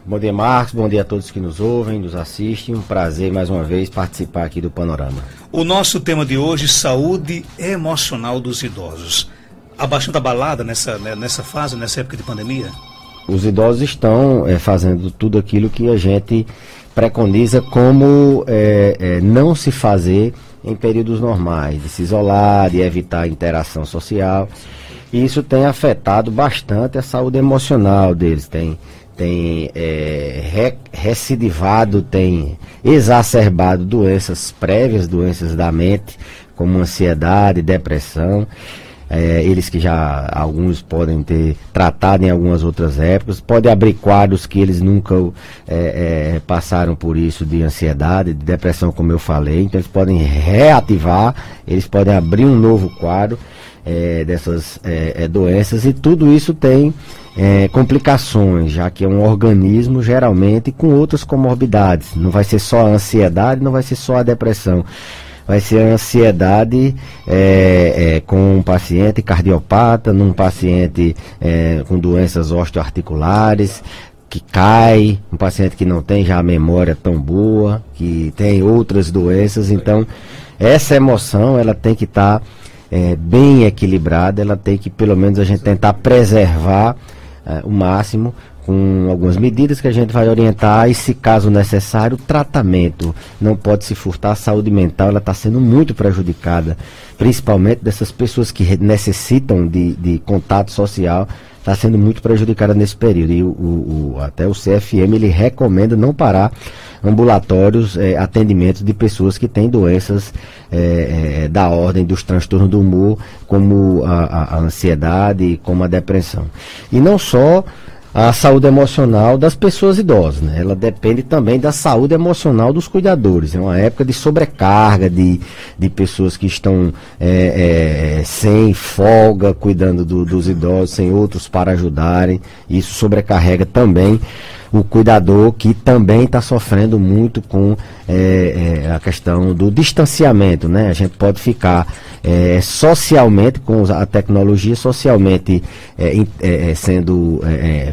Bom dia, Marcos, bom dia a todos que nos ouvem, nos assistem, um prazer mais uma vez participar aqui do Panorama. O nosso tema de hoje, saúde emocional dos idosos. Há bastante abalada nessa fase, nessa época de pandemia? Os idosos estão fazendo tudo aquilo que a gente preconiza como não se fazer em períodos normais, de se isolar, de evitar a interação social. E isso tem afetado bastante a saúde emocional deles, tem recidivado, tem exacerbado doenças prévias, doenças da mente, como ansiedade, depressão. Eles que já, alguns podem ter tratado em algumas outras épocas, pode abrir quadros que eles nunca passaram por isso, de ansiedade, de depressão, como eu falei. Então eles podem reativar, eles podem abrir um novo quadro dessas doenças, e tudo isso tem complicações, já que é um organismo geralmente com outras comorbidades. Não vai ser só a ansiedade, não vai ser só a depressão. Vai ser a ansiedade com um paciente cardiopata, num paciente com doenças osteoarticulares, que cai, um paciente que não tem já a memória tão boa, que tem outras doenças. Então, essa emoção, ela tem que estar bem equilibrada, ela tem que, pelo menos, a gente tentar preservar o máximo, com algumas medidas que a gente vai orientar, e, se caso necessário, o tratamento. Não pode se furtar. A saúde mental, ela está sendo muito prejudicada, principalmente dessas pessoas que necessitam de contato social, está sendo muito prejudicada nesse período. E até o CFM, ele recomenda não parar ambulatórios, atendimentos de pessoas que têm doenças da ordem dos transtornos do humor, como a ansiedade, como a depressão. E não só a saúde emocional das pessoas idosas, né? Ela depende também da saúde emocional dos cuidadores. É uma época de sobrecarga de pessoas que estão sem folga, cuidando dos idosos, sem outros para ajudarem. Isso sobrecarrega também o cuidador, que também está sofrendo muito com a questão do distanciamento, né? A gente pode ficar socialmente, com a tecnologia, socialmente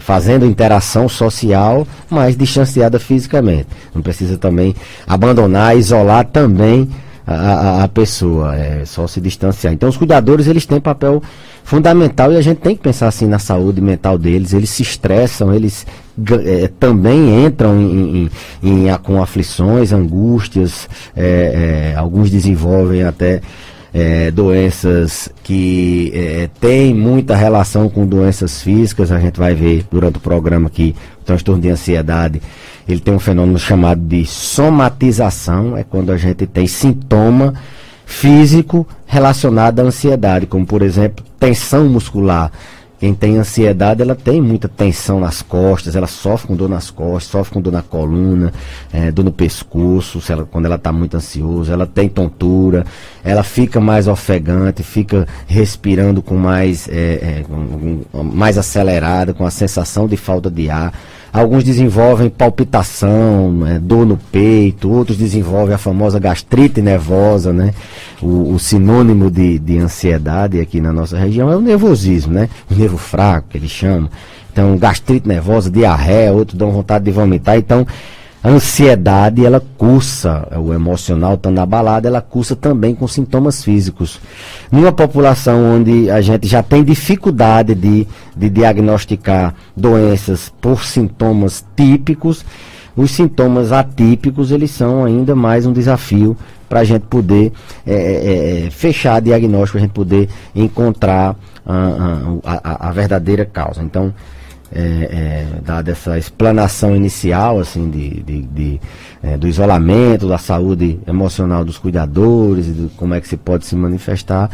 fazendo interação social, mas distanciada fisicamente. Não precisa também abandonar, isolar também a pessoa, só se distanciar. Então os cuidadores, eles têm papel fundamental, e a gente tem que pensar assim na saúde mental deles. Eles se estressam, eles também entram com aflições, angústias, alguns desenvolvem até doenças que têm muita relação com doenças físicas. A gente vai ver durante o programa que o transtorno de ansiedade, ele tem um fenômeno chamado de somatização. É quando a gente tem sintoma físico relacionado à ansiedade, como, por exemplo, tensão muscular. Quem tem ansiedade, ela tem muita tensão nas costas, ela sofre com dor nas costas, sofre com dor na coluna, dor no pescoço, quando ela está muito ansiosa. Ela tem tontura, ela fica mais ofegante, fica respirando com mais acelerada, com a sensação de falta de ar. Alguns desenvolvem palpitação, dor no peito, outros desenvolvem a famosa gastrite nervosa, né? O sinônimo de ansiedade aqui na nossa região é o nervosismo, né? O nervo fraco, que eles chamam. Então, gastrite nervosa, diarreia, outros dão vontade de vomitar. Então, a ansiedade, ela cursa, o emocional estando abalado, ela cursa também com sintomas físicos. Numa população onde a gente já tem dificuldade de diagnosticar doenças por sintomas típicos, os sintomas atípicos, eles são ainda mais um desafio para a gente poder fechar diagnóstico, a gente poder encontrar a verdadeira causa. Então, dada essa explanação inicial, assim, do isolamento, da saúde emocional dos cuidadores, e de como é que se pode se manifestar,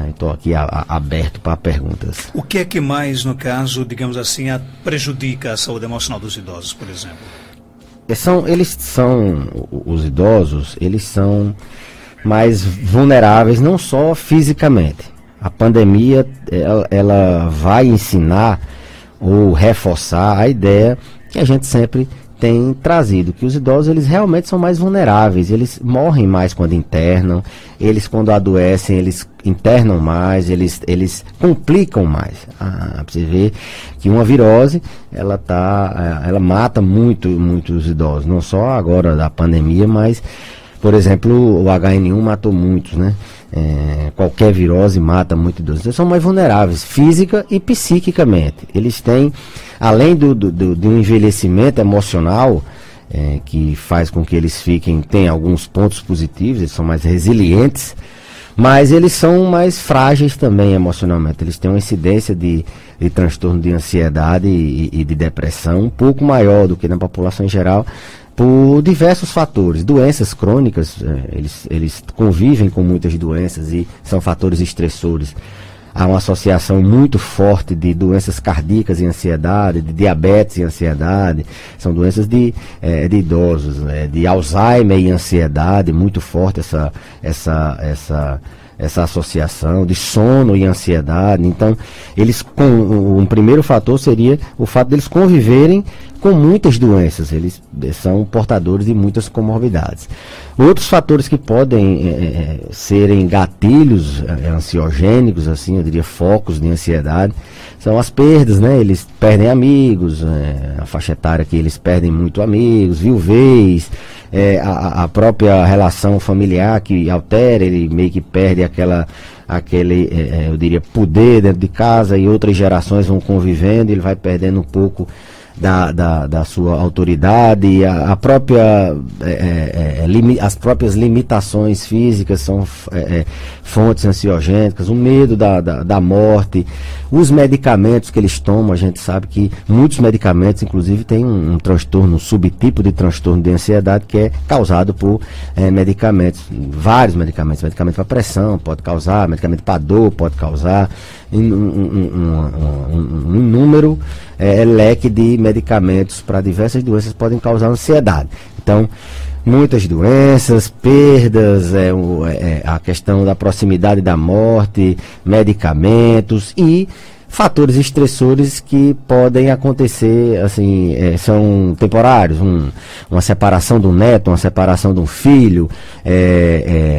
estou aqui aberto para perguntas. O que é que mais, no caso, digamos assim, prejudica a saúde emocional dos idosos, por exemplo? Os idosos, eles são mais vulneráveis, não só fisicamente. A pandemia, ela vai ensinar ou reforçar a ideia que a gente sempre tem trazido, que os idosos eles realmente são mais vulneráveis, eles morrem mais quando internam, eles quando adoecem, eles internam mais, eles complicam mais. Pra você ver que uma virose, ela mata muitos idosos, não só agora da pandemia, mas, por exemplo, o HN1 matou muitos, né? Qualquer virose mata muito idosos. Eles são mais vulneráveis, física e psiquicamente. Eles têm, além de um envelhecimento emocional, que faz com que eles tenham alguns pontos positivos, eles são mais resilientes, mas eles são mais frágeis também emocionalmente. Eles têm uma incidência de transtorno de ansiedade e de depressão um pouco maior do que na população em geral, por diversos fatores. Doenças crônicas, eles convivem com muitas doenças e são fatores estressores. Há uma associação muito forte de doenças cardíacas e ansiedade, de diabetes e ansiedade, são doenças de idosos, de Alzheimer e ansiedade, muito forte essa associação de sono e ansiedade. Então, um primeiro fator seria o fato deles conviverem com muitas doenças, eles são portadores de muitas comorbidades. Outros fatores que podem serem gatilhos ansiogênicos, assim, eu diria focos de ansiedade, são as perdas, né? Eles perdem amigos, a faixa etária que eles perdem muito amigos, viuvez, a própria relação familiar que altera, ele meio que perde aquele, eu diria, poder dentro de casa, e outras gerações vão convivendo, ele vai perdendo um pouco da sua autoridade, e as próprias limitações físicas são fontes ansiogênicas, o medo da morte, os medicamentos que eles tomam. A gente sabe que muitos medicamentos, inclusive, têm um transtorno, um subtipo de transtorno de ansiedade que é causado por medicamentos, vários medicamentos. Medicamento para pressão pode causar, medicamento para dor pode causar, um número leque de medicamentos para diversas doenças podem causar ansiedade. Então, muitas doenças, perdas, a questão da proximidade da morte, medicamentos e fatores estressores que podem acontecer, assim, são temporários, uma separação do neto, uma separação de um filho,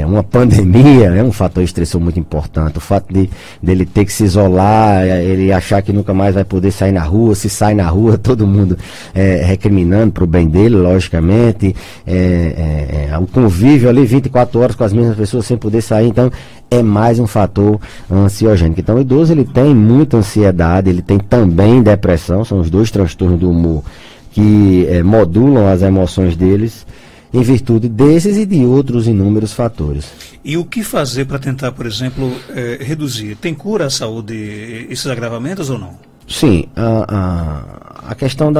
uma pandemia, é um fator estressor muito importante. O fato dele ter que se isolar, ele achar que nunca mais vai poder sair na rua, se sai na rua, todo mundo recriminando para o bem dele, logicamente, o convívio ali 24 horas com as mesmas pessoas sem poder sair, então é mais um fator ansiogênico. Então o idoso ele tem muita ansiedade, ele tem também depressão, são os dois transtornos do humor que modulam as emoções deles em virtude desses e de outros inúmeros fatores. E o que fazer para tentar, por exemplo, reduzir? Tem cura à saúde esses agravamentos ou não? Sim, a questão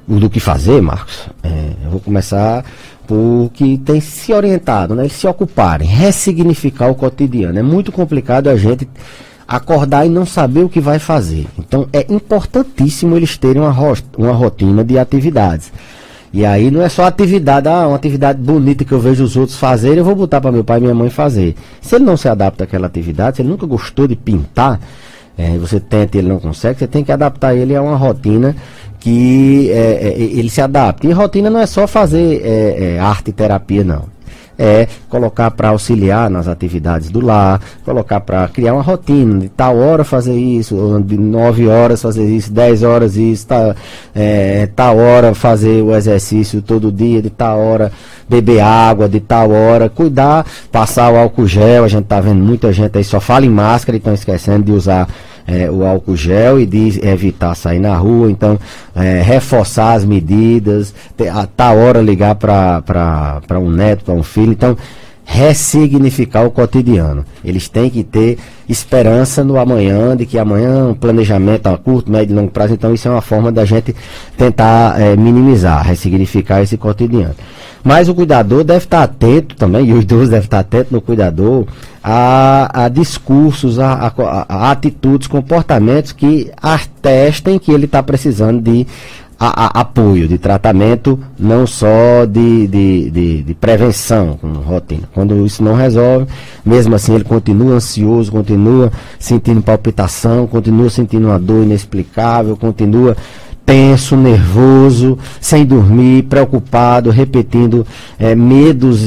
do que fazer, Marcos, eu vou começar por que tem se orientado, né? Eles se ocuparem, ressignificar o cotidiano. É muito complicado a gente acordar e não saber o que vai fazer. Então é importantíssimo eles terem uma rotina de atividades. E aí não é só atividade, uma atividade bonita que eu vejo os outros fazerem, eu vou botar para meu pai e minha mãe fazer. Se ele não se adapta àquela atividade, se ele nunca gostou de pintar, você tenta e ele não consegue, você tem que adaptar ele a uma rotina que ele se adapte. E rotina não é só fazer arte e terapia, não. É colocar para auxiliar nas atividades do lar, colocar para criar uma rotina, de tal hora fazer isso, de 9 horas fazer isso, 10 horas isso, tal hora fazer o exercício todo dia, de tal hora beber água, de tal hora cuidar, passar o álcool gel. A gente está vendo muita gente aí só fala em máscara e estão esquecendo de usar o álcool gel e de evitar sair na rua. Então reforçar as medidas, a tal hora ligar para um neto, para um filho. Então ressignificar o cotidiano. Eles têm que ter esperança no amanhã, de que amanhã um planejamento a curto, médio e longo prazo. Então isso é uma forma da gente tentar minimizar, ressignificar esse cotidiano. Mas o cuidador deve estar atento também, e o idoso deve estar atento no cuidador, a discursos, a atitudes, comportamentos que atestem que ele está precisando de apoio, de tratamento, não só de prevenção, com rotina. Quando isso não resolve, mesmo assim ele continua ansioso, continua sentindo palpitação, continua sentindo uma dor inexplicável, continua tenso, nervoso, sem dormir, preocupado, repetindo medos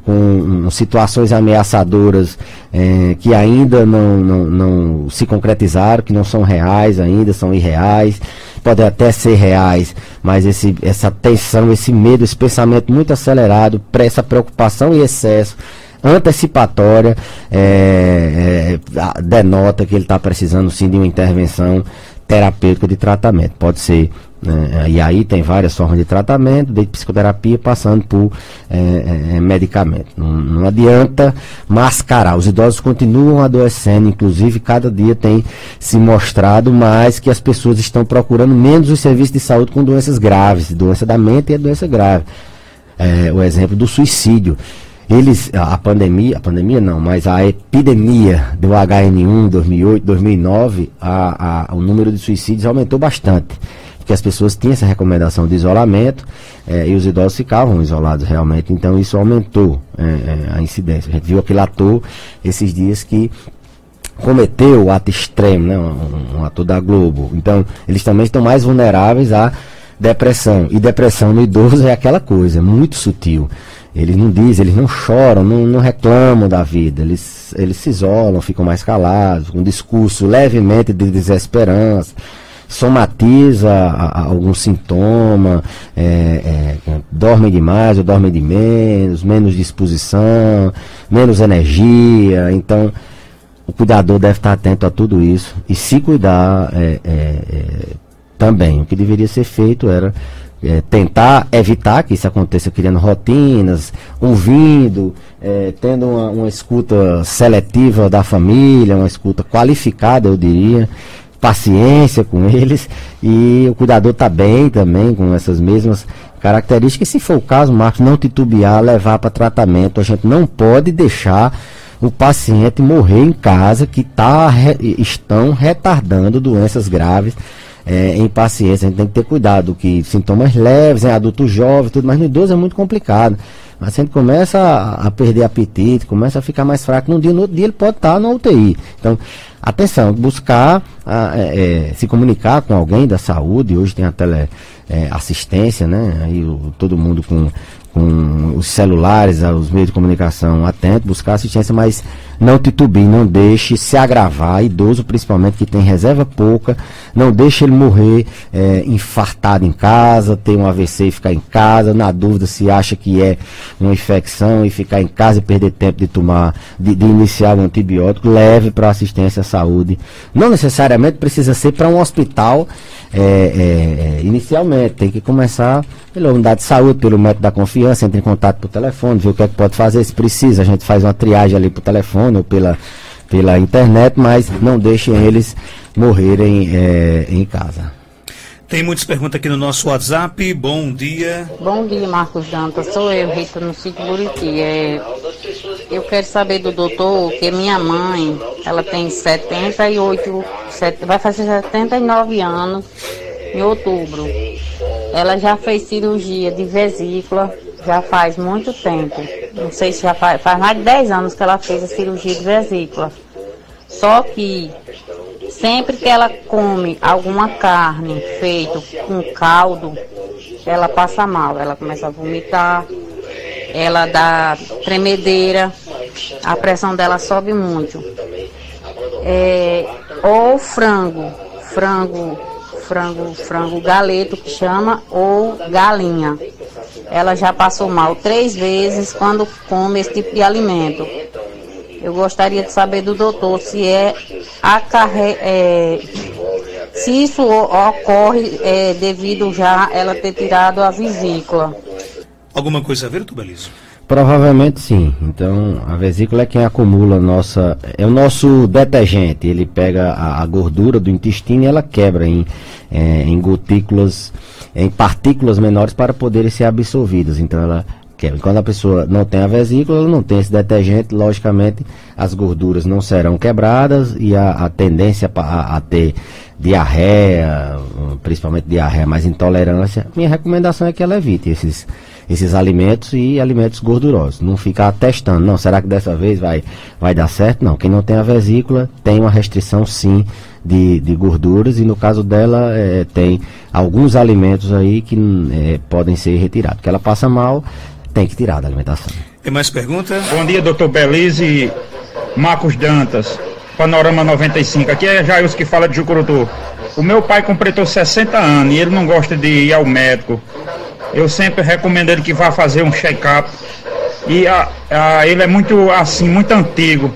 com situações ameaçadoras que ainda não se concretizaram, que não são reais ainda, são irreais, podem até ser reais, mas essa tensão, esse medo, esse pensamento muito acelerado, essa preocupação e excesso antecipatória denota que ele está precisando sim de uma intervenção terapêutica de tratamento. Pode ser, e aí tem várias formas de tratamento, desde psicoterapia passando por medicamento. Não adianta mascarar, os idosos continuam adoecendo, inclusive cada dia tem se mostrado mais que as pessoas estão procurando menos os serviços de saúde com doenças graves, doença da mente e doença grave. O exemplo do suicídio. A pandemia não, mas a epidemia do HN1 2008, 2009, o número de suicídios aumentou bastante, porque as pessoas tinham essa recomendação de isolamento e os idosos ficavam isolados realmente, então isso aumentou a incidência. A gente viu aquele ator esses dias que cometeu o ato extremo, né, um ator da Globo, então eles também estão mais vulneráveis à depressão, e depressão no idoso é aquela coisa, muito sutil. Eles não dizem, eles não choram, não reclamam da vida, eles se isolam, ficam mais calados, com um discurso levemente de desesperança, somatiza algum sintoma, dormem demais ou dormem de menos disposição, menos energia. Então, o cuidador deve estar atento a tudo isso e se cuidar também. O que deveria ser feito era tentar evitar que isso aconteça, criando rotinas, ouvindo, tendo uma escuta seletiva da família, uma escuta qualificada, eu diria, paciência com eles, e o cuidador está bem também com essas mesmas características. E se for o caso, Marcos, não titubear, levar para tratamento. A gente não pode deixar o paciente morrer em casa, que estão retardando doenças graves em pacientes. A gente tem que ter cuidado, que sintomas leves, em adulto jovem, tudo, mas no idoso é muito complicado. Mas se a gente começa a perder apetite, começa a ficar mais fraco no outro dia ele pode estar na UTI. Então, atenção, buscar se comunicar com alguém da saúde. Hoje tem a teleassistência, né? Aí todo mundo com os celulares, os meios de comunicação atento, buscar assistência, mas não titubie, não deixe se agravar, idoso principalmente que tem reserva pouca, não deixe ele morrer infartado em casa, ter um AVC e ficar em casa, na dúvida se acha que é uma infecção e ficar em casa e perder tempo de iniciar um antibiótico, leve para assistência à saúde. Não necessariamente precisa ser para um hospital inicialmente, tem que começar pela unidade de saúde, pelo médico da confiança, entre em contato por telefone, ver o que é que pode fazer, se precisa, a gente faz uma triagem ali por telefone ou pela internet, mas não deixem eles morrerem em casa. Tem muitas perguntas aqui no nosso WhatsApp. Bom dia. Bom dia, Marcos Dantas. Sou eu, Rita, no sítio Buriti. Eu quero saber do doutor que minha mãe, ela tem 78, vai fazer 79 anos em outubro. Ela já fez cirurgia de vesícula, já faz muito tempo. Não sei se já faz mais de 10 anos que ela fez a cirurgia de vesícula. Só que sempre que ela come alguma carne feita com caldo, ela passa mal, ela começa a vomitar, ela dá tremedeira, a pressão dela sobe muito. Ou frango galeto que chama, ou galinha. Ela já passou mal 3 vezes quando come esse tipo de alimento. Eu gostaria de saber do doutor se se isso ocorre devido já ela ter tirado a vesícula. Alguma coisa a ver, Tubelizo? Provavelmente sim. Então a vesícula é quem acumula o nosso detergente. Ele pega a gordura do intestino e ela quebra em gotículas, em partículas menores para poderem ser absorvidas. Então ela quebra. Quando a pessoa não tem a vesícula, ela não tem esse detergente, logicamente as gorduras não serão quebradas e a tendência a ter diarreia, principalmente diarreia, mais intolerância, minha recomendação é que ela evite esses alimentos e alimentos gordurosos. Não ficar testando, não, será que dessa vez vai dar certo? Não, quem não tem a vesícula tem uma restrição sim de gorduras, e no caso dela tem alguns alimentos aí que podem ser retirados. Que ela passa mal, tem que tirar da alimentação. Tem mais pergunta? Bom dia, doutor Belize, Marcos Dantas, Panorama 95. Aqui é Jailson que fala de Jucurutu. O meu pai completou 60 anos e ele não gosta de ir ao médico. Eu sempre recomendo ele que vá fazer um check-up. E ele é muito assim, muito antigo.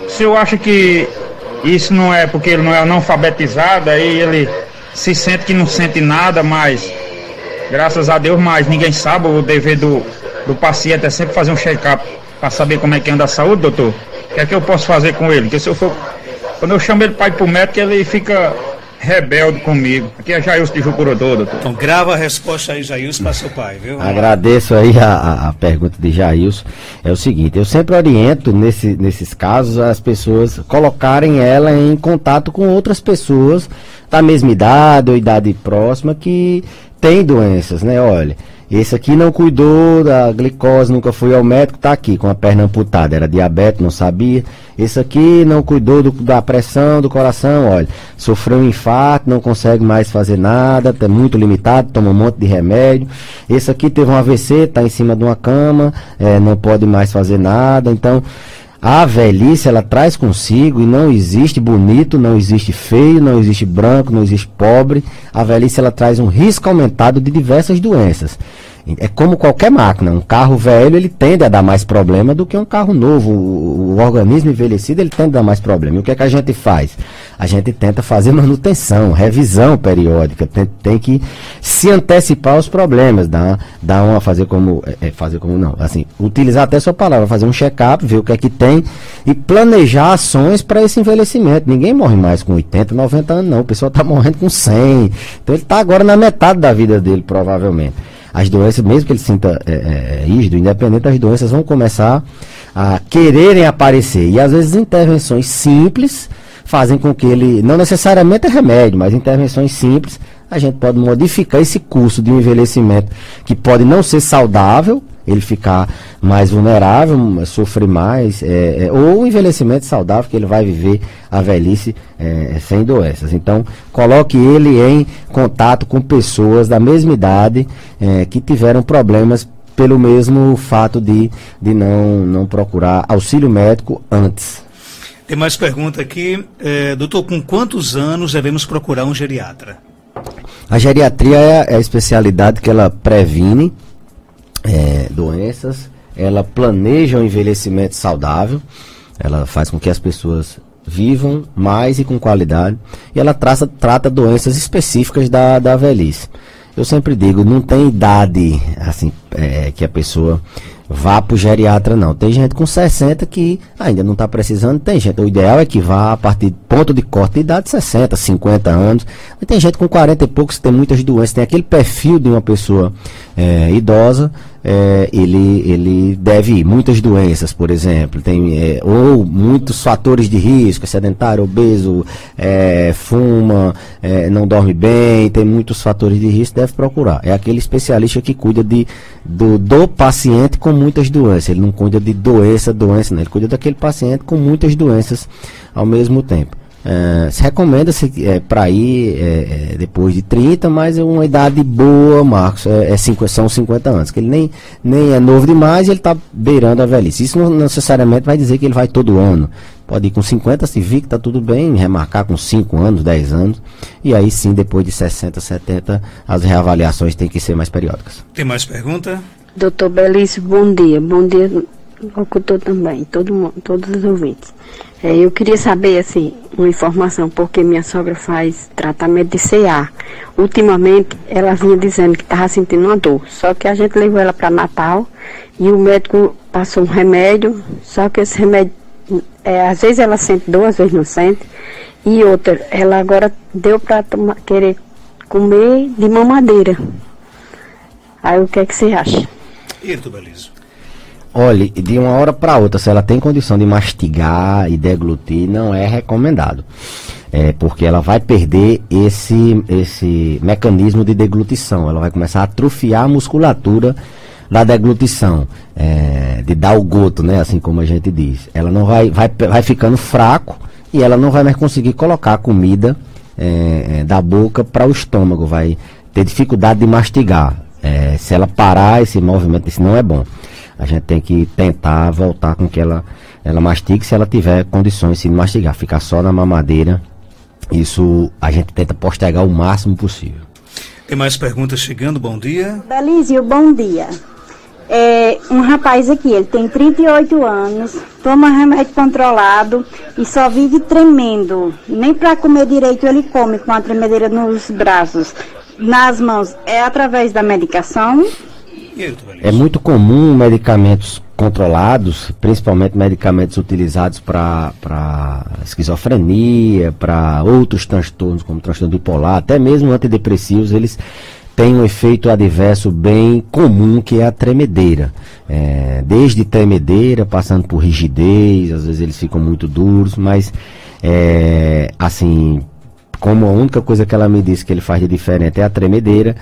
O senhor acha que isso não é porque ele não é analfabetizado, aí ele se sente que não sente nada, mas graças a Deus, mas ninguém sabe, o dever do paciente é sempre fazer um check-up para saber como é que anda a saúde, doutor? O que é que eu posso fazer com ele? Porque se eu for, quando eu chamo ele para ir pro médico, ele fica rebelde comigo. Aqui é Jailson de Jucurutu, doutor. Então grava a resposta aí, Jailson, para seu pai, viu? Agradeço aí a pergunta de Jailson. É o seguinte, eu sempre oriento nesses casos as pessoas colocarem ela em contato com outras pessoas da mesma idade ou idade próxima que têm doenças, né? Olha, esse aqui não cuidou da glicose, nunca foi ao médico, tá aqui com a perna amputada, era diabetes, não sabia. Esse aqui não cuidou da pressão do coração, olha, sofreu um infarto, não consegue mais fazer nada, é muito limitado, toma um monte de remédio. Esse aqui teve um AVC, tá em cima de uma cama, não pode mais fazer nada. Então, a velhice, ela traz consigo, e não existe bonito, não existe feio, não existe branco, não existe pobre. A velhice, ela traz um risco aumentado de diversas doenças. É como qualquer máquina, um carro velho, ele tende a dar mais problema do que um carro novo. O organismo envelhecido, ele tende a dar mais problema. E o que é que a gente faz? A gente tenta fazer manutenção, revisão periódica, tem que se antecipar aos problemas, utilizar até sua palavra, fazer um check-up, ver o que é que tem e planejar ações para esse envelhecimento. Ninguém morre mais com 80, 90 anos, não. O pessoal está morrendo com 100. Então ele está agora na metade da vida dele, provavelmente. As doenças, mesmo que ele sinta rígido, independente, as doenças vão começar a quererem aparecer. E às vezes intervenções simples fazem com que ele, não necessariamente é remédio, mas intervenções simples, a gente pode modificar esse curso de um envelhecimento que pode não ser saudável, ele ficar mais vulnerável, sofrer mais, ou o envelhecimento saudável, que ele vai viver a velhice sem doenças. Então, coloque ele em contato com pessoas da mesma idade que tiveram problemas pelo mesmo fato de não procurar auxílio médico antes. Tem mais pergunta aqui. Doutor, com quantos anos devemos procurar um geriatra? A geriatria é a especialidade que ela previne doenças, ela planeja um envelhecimento saudável, ela faz com que as pessoas vivam mais e com qualidade, e ela trata doenças específicas da velhice. Eu sempre digo, não tem idade assim que a pessoa vá para o geriatra, não. Tem gente com 60 que ainda não está precisando, tem gente, o ideal é que vá a partir de ponto de corte de idade 60, 50 anos, mas tem gente com 40 e poucos que tem muitas doenças, tem aquele perfil de uma pessoa idosa, ele deve ir, muitas doenças, por exemplo, tem ou muitos fatores de risco, sedentário, obeso, fuma, não dorme bem, tem muitos fatores de risco, deve procurar. É aquele especialista que cuida do paciente com muitas doenças, ele não cuida de doença, não, ele cuida daquele paciente com muitas doenças ao mesmo tempo. Se recomenda-se para ir depois de 30, mas é uma idade boa, Marcos, são 50 anos, que ele nem é novo demais e ele está beirando a velhice. Isso não necessariamente vai dizer que ele vai todo ano. Pode ir com 50, se vir que está tudo bem, remarcar com 5 anos, 10 anos, e aí sim, depois de 60, 70, as reavaliações têm que ser mais periódicas. Tem mais pergunta? Doutor Belize, bom dia locutor também, todos os ouvintes. Eu queria saber, assim, uma informação, porque minha sogra faz tratamento de CA. Ultimamente, ela vinha dizendo que estava sentindo uma dor, só que a gente levou ela para Natal e o médico passou um remédio, só que esse remédio, às vezes ela sente dor, às vezes não sente, e outra, ela agora deu para querer comer de mamadeira. Aí o que é que você acha? E tu, Belize? Olhe, de uma hora para outra, se ela tem condição de mastigar e deglutir, não é recomendado. Porque ela vai perder esse mecanismo de deglutição. Ela vai começar a atrofiar a musculatura da deglutição, de dar o goto, né? Assim como a gente diz. Ela não vai ficando fraco e ela não vai mais conseguir colocar a comida da boca para o estômago, vai ter dificuldade de mastigar. Se ela parar esse movimento, isso não é bom. A gente tem que tentar voltar com que ela mastigue, se ela tiver condições de mastigar, ficar só na mamadeira. Isso a gente tenta postergar o máximo possível. Tem mais perguntas chegando, bom dia. Belísio, bom dia. Um rapaz aqui, ele tem 38 anos, toma remédio controlado e só vive tremendo. Nem para comer direito ele come, com a tremedeira nos braços, nas mãos. É através da medicação? É muito comum medicamentos controlados, principalmente medicamentos utilizados para esquizofrenia, para outros transtornos, como transtorno bipolar, até mesmo antidepressivos, eles têm um efeito adverso bem comum, que é a tremedeira. Desde tremedeira, passando por rigidez, às vezes eles ficam muito duros, mas assim, como a única coisa que ela me disse que ele faz de diferente é a tremedeira,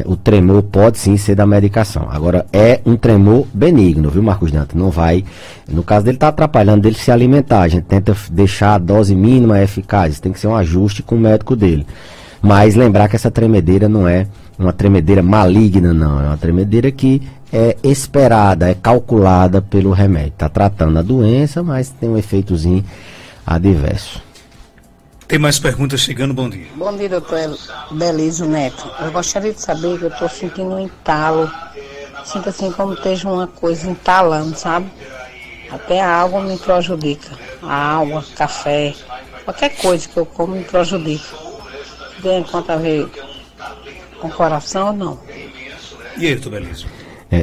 o tremor pode sim ser da medicação. Agora, é um tremor benigno, viu, Marcos Dantas? Não vai, no caso dele, está atrapalhando dele se alimentar. A gente tenta deixar a dose mínima eficaz, tem que ser um ajuste com o médico dele. Mas lembrar que essa tremedeira não é uma tremedeira maligna, não. É uma tremedeira que é esperada, é calculada pelo remédio. Está tratando a doença, mas tem um efeitozinho adverso. Tem mais perguntas chegando, bom dia. Bom dia, doutor Belísio Neto. Eu gostaria de saber que eu estou sentindo um entalo. Sinto assim como esteja uma coisa entalando, sabe? Até a água me prejudica. A água, café, qualquer coisa que eu como me prejudica. Tem conta a ver com o coração ou não? E aí, doutor Belísio?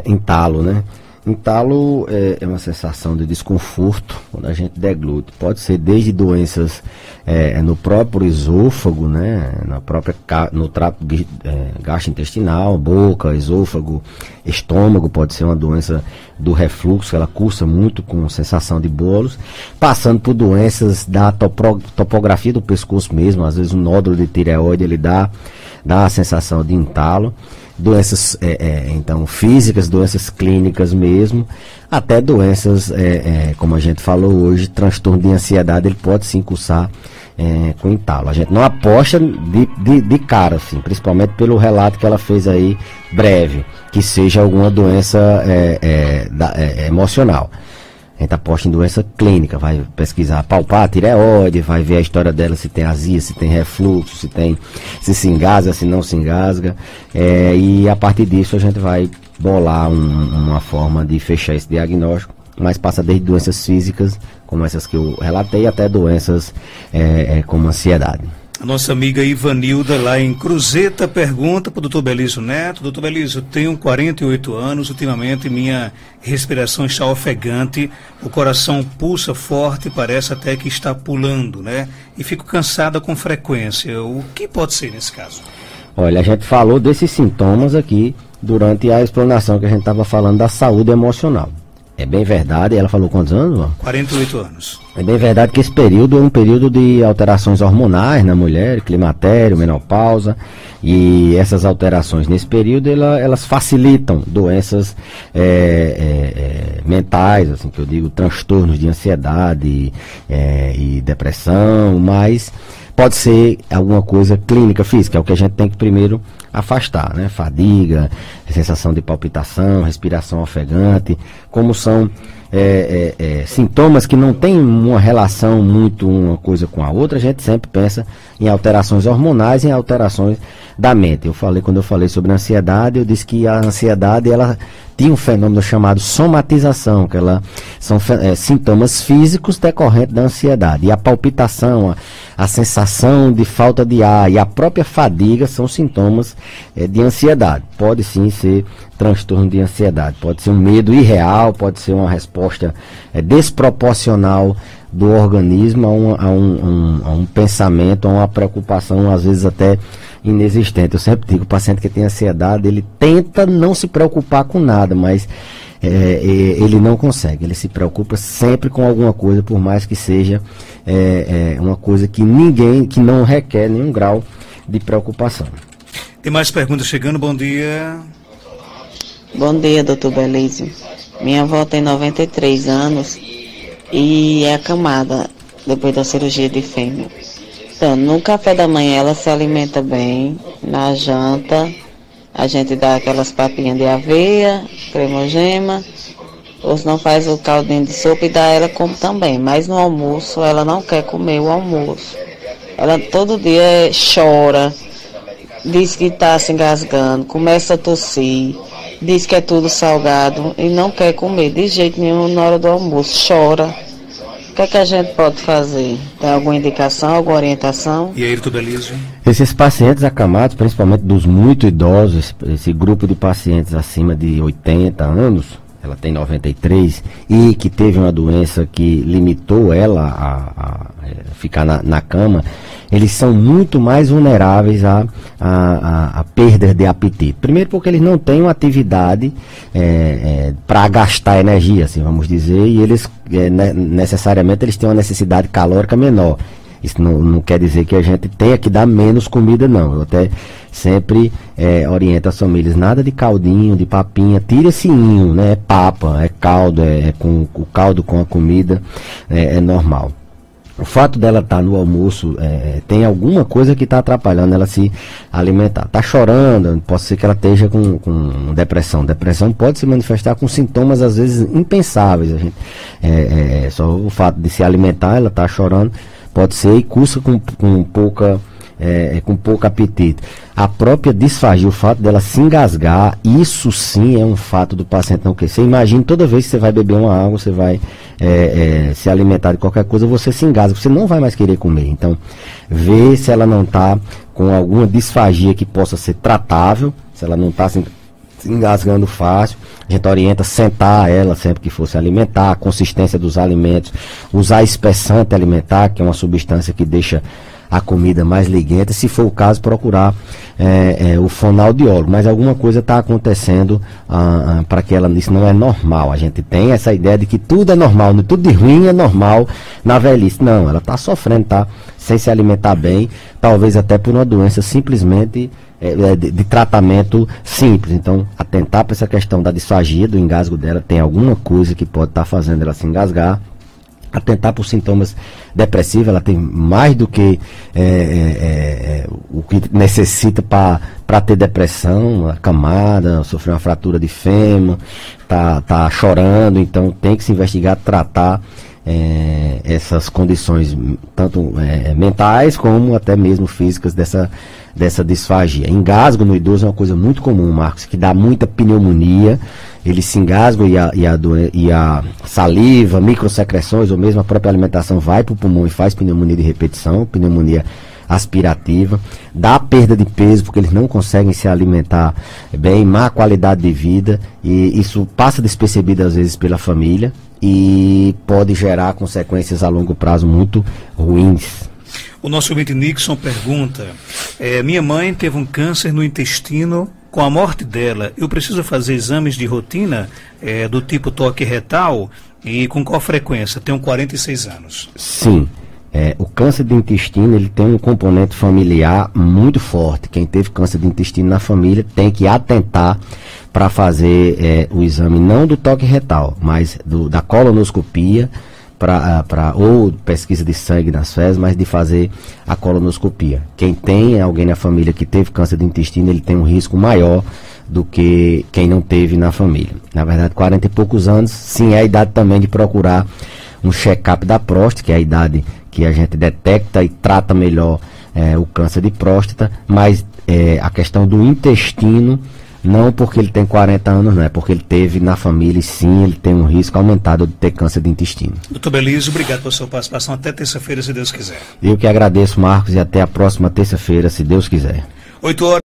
Entalo, né? Entalo é uma sensação de desconforto quando a gente deglute. Pode ser desde doenças no próprio esôfago, né? No trato gastrointestinal, boca, esôfago, estômago. Pode ser uma doença do refluxo, ela cursa muito com sensação de bolos, passando por doenças da topografia do pescoço mesmo. Às vezes um nódulo de tireoide ele dá a sensação de entalo. Doenças então físicas, doenças clínicas mesmo, até doenças como a gente falou hoje, transtorno de ansiedade, ele pode sim cursar com entalo. A gente não aposta de cara, assim, principalmente pelo relato que ela fez aí breve, que seja alguma doença emocional. A gente aposta em doença clínica, vai pesquisar, palpar a tireoide, vai ver a história dela, se tem azia, se tem refluxo, se se engasga, se não se engasga, e a partir disso a gente vai bolar uma forma de fechar esse diagnóstico, mas passa desde doenças físicas, como essas que eu relatei, até doenças como ansiedade. A nossa amiga Ivanilda, lá em Cruzeta, pergunta para o doutor Belísio Neto. Doutor Belísio, tenho 48 anos, ultimamente minha respiração está ofegante, o coração pulsa forte, parece até que está pulando, né? E fico cansada com frequência. O que pode ser nesse caso? Olha, a gente falou desses sintomas aqui durante a explanação que a gente estava falando da saúde emocional. É bem verdade, ela falou quantos anos? 48 anos. É bem verdade que esse período é um período de alterações hormonais na mulher, climatério, menopausa, e essas alterações nesse período, elas facilitam doenças mentais, assim que eu digo, transtornos de ansiedade e depressão, mas pode ser alguma coisa clínica, física, é o que a gente tem que primeiro afastar, né? Fadiga, sensação de palpitação, respiração ofegante, como são sintomas que não têm uma relação muito uma coisa com a outra, a gente sempre pensa em alterações hormonais e em alterações da mente. Quando eu falei sobre a ansiedade, eu disse que a ansiedade, ela tinha um fenômeno chamado somatização, que são sintomas físicos decorrentes da ansiedade. E a palpitação, a sensação de falta de ar e a própria fadiga são sintomas de ansiedade. Pode sim ser transtorno de ansiedade, pode ser um medo irreal, pode ser uma resposta desproporcional do organismo a um pensamento, a uma preocupação, às vezes até inexistente. Eu sempre digo, o paciente que tem ansiedade, ele tenta não se preocupar com nada, mas ele não consegue, ele se preocupa sempre com alguma coisa, por mais que seja uma coisa que não requer nenhum grau de preocupação. Tem mais perguntas chegando, bom dia. Bom dia, doutor Belísio. Minha avó tem 93 anos e é acamada. depois da cirurgia de fêmea. Então, no café da manhã ela se alimenta bem, na janta a gente dá aquelas papinhas de aveia, cremogema, ou se não faz o caldinho de sopa e dá ela como também. Mas no almoço ela não quer comer o almoço. Ela todo dia chora, diz que está se engasgando, começa a tossir, diz que é tudo salgado e não quer comer de jeito nenhum na hora do almoço, chora. O que a gente pode fazer? Tem alguma indicação, alguma orientação? E aí, doutor Belísio? Esses pacientes acamados, principalmente dos muito idosos, esse grupo de pacientes acima de 80 anos, ela tem 93, e que teve uma doença que limitou ela a ficar na cama, eles são muito mais vulneráveis a perda de apetite. Primeiro porque eles não têm uma atividade para gastar energia, assim vamos dizer, e eles necessariamente eles têm uma necessidade calórica menor. Isso não quer dizer que a gente tenha que dar menos comida, não. Eu até sempre oriento as famílias, nada de caldinho, de papinha, tira esse inho, né? É papa, é caldo, com o caldo com a comida, é normal. O fato dela estar no almoço, tem alguma coisa que está atrapalhando ela se alimentar. Está chorando, pode ser que ela esteja com depressão. Depressão pode se manifestar com sintomas, às vezes, impensáveis. A gente, só o fato de se alimentar, ela está chorando, pode ser, e cursa com pouco apetite. A própria disfagia, o fato dela se engasgar, isso sim é um fato do paciente não querer. Você imagina, toda vez que você vai beber uma água, você vai se alimentar de qualquer coisa, você se engasga, você não vai mais querer comer. Então, vê se ela não está com alguma disfagia que possa ser tratável, se ela não está se engasgando fácil. A gente orienta sentar ela sempre que for se alimentar, a consistência dos alimentos, usar espessante alimentar, que é uma substância que deixa a comida mais liguenta, se for o caso procurar o fonoaudiólogo, mas alguma coisa está acontecendo para que ela, isso não é normal. A gente tem essa ideia de que tudo é normal, tudo de ruim é normal na velhice. Não, ela está sofrendo, está sem se alimentar bem, talvez até por uma doença simplesmente de tratamento simples. Então, atentar para essa questão da disfagia, do engasgo dela, tem alguma coisa que pode estar fazendo ela se engasgar. Atentar por sintomas depressivos, ela tem mais do que o que necessita para ter depressão, acamada, sofreu uma fratura de fêmur, tá chorando, então tem que se investigar, tratar essas condições, tanto mentais como até mesmo físicas dessa disfagia. Engasgo no idoso é uma coisa muito comum, Marcos, que dá muita pneumonia. Eles se engasgam e a saliva, microsecreções ou mesmo a própria alimentação vai para o pulmão e faz pneumonia de repetição, pneumonia aspirativa. Dá perda de peso porque eles não conseguem se alimentar bem, má qualidade de vida, e isso passa despercebido às vezes pela família e pode gerar consequências a longo prazo muito ruins. O nosso ouvinte Nixon pergunta: minha mãe teve um câncer no intestino. Com a morte dela, eu preciso fazer exames de rotina do tipo toque retal, e com qual frequência? Tenho 46 anos. Sim. O câncer de intestino, ele tem um componente familiar muito forte. Quem teve câncer de intestino na família tem que atentar para fazer o exame, não do toque retal, mas da colonoscopia, ou pesquisa de sangue nas fezes, mas de fazer a colonoscopia. Quem tem alguém na família que teve câncer de intestino, ele tem um risco maior do que quem não teve na família. Na verdade, 40 e poucos anos, sim, é a idade também de procurar um check-up da próstata, que é a idade que a gente detecta e trata melhor o câncer de próstata, mas a questão do intestino, não porque ele tem 40 anos, não é porque ele teve na família, e sim, ele tem um risco aumentado de ter câncer de intestino. Doutor Belísio, obrigado pela sua participação. Até terça-feira, se Deus quiser. Eu que agradeço, Marcos, e até a próxima terça-feira, se Deus quiser. 8 horas.